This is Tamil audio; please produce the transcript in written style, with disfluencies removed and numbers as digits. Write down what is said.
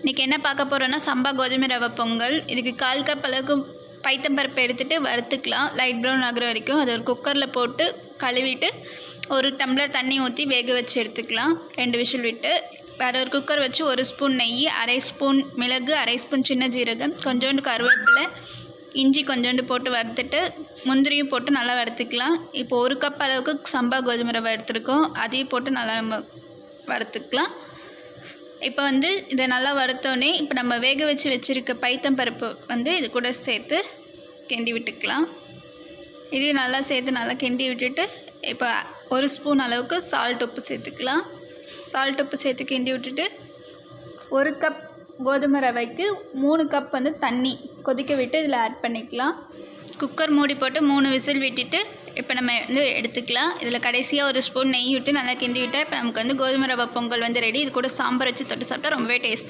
இன்றைக்கி என்ன பார்க்க போகிறோன்னா சம்பா கோதுமை ரவை பொங்கல். இதுக்கு 1/4 கப் அளவுக்கு பைத்தம்பருப்பு எடுத்துகிட்டு வறுத்துக்கலாம் லைட் ப்ரௌன் ஆகிற வரைக்கும். அதை ஒரு குக்கரில் போட்டு கழுவிட்டு 1 டம்ளர் தண்ணி ஊற்றி வேக வச்சு எடுத்துக்கலாம் 2 விசில் விட்டு. வேறு ஒரு குக்கர் வச்சு 1 ஸ்பூன் நெய், 1/2 ஸ்பூன் மிளகு, 1/2 ஸ்பூன் சின்ன ஜீரகம், கொஞ்சோண்டு கருவேப்பிலை, இஞ்சி கொஞ்சோண்டு போட்டு வறுத்துட்டு முந்திரியும் போட்டு நல்லா வறுத்துக்கலாம். இப்போ 1 கப் அளவுக்கு சம்பா கோதுமை ரவை எடுத்துருக்கோம், அதையும் போட்டு நல்லா நம்ம வறுத்துக்கலாம். இப்போ இதை நல்லா வறுத்தோன்னே இப்போ நம்ம வேக வச்சு வச்சுருக்க பைத்தம்பருப்பு இது கூட சேர்த்து கிண்டி விட்டுக்கலாம். இதையும் நல்லா சேர்த்து நல்லா கிண்டி விட்டுட்டு இப்போ 1 ஸ்பூன் அளவுக்கு உப்பு சேர்த்துக்கலாம். உப்பு சேர்த்து கிண்டி விட்டுட்டு 1 கப் கோதுமை ரவைக்கு 3 கப் தண்ணி கொதிக்க விட்டு இதில் ஆட் பண்ணிக்கலாம். குக்கர் மூடி போட்டு 3 விசில் விட்டுட்டு இப்போ நம்ம எடுத்துக்கலாம். இதில் கடைசியாக 1 ஸ்பூன் நெய் விட்டு நல்லா கிண்டி விட்டால் இப்போ நமக்கு கோதுமை ரவை பொங்கல் ரெடி. இது கூட சாம்பார் வச்சு தொட்டு சாப்பிட்டா ரொம்பவே டேஸ்ட்டாக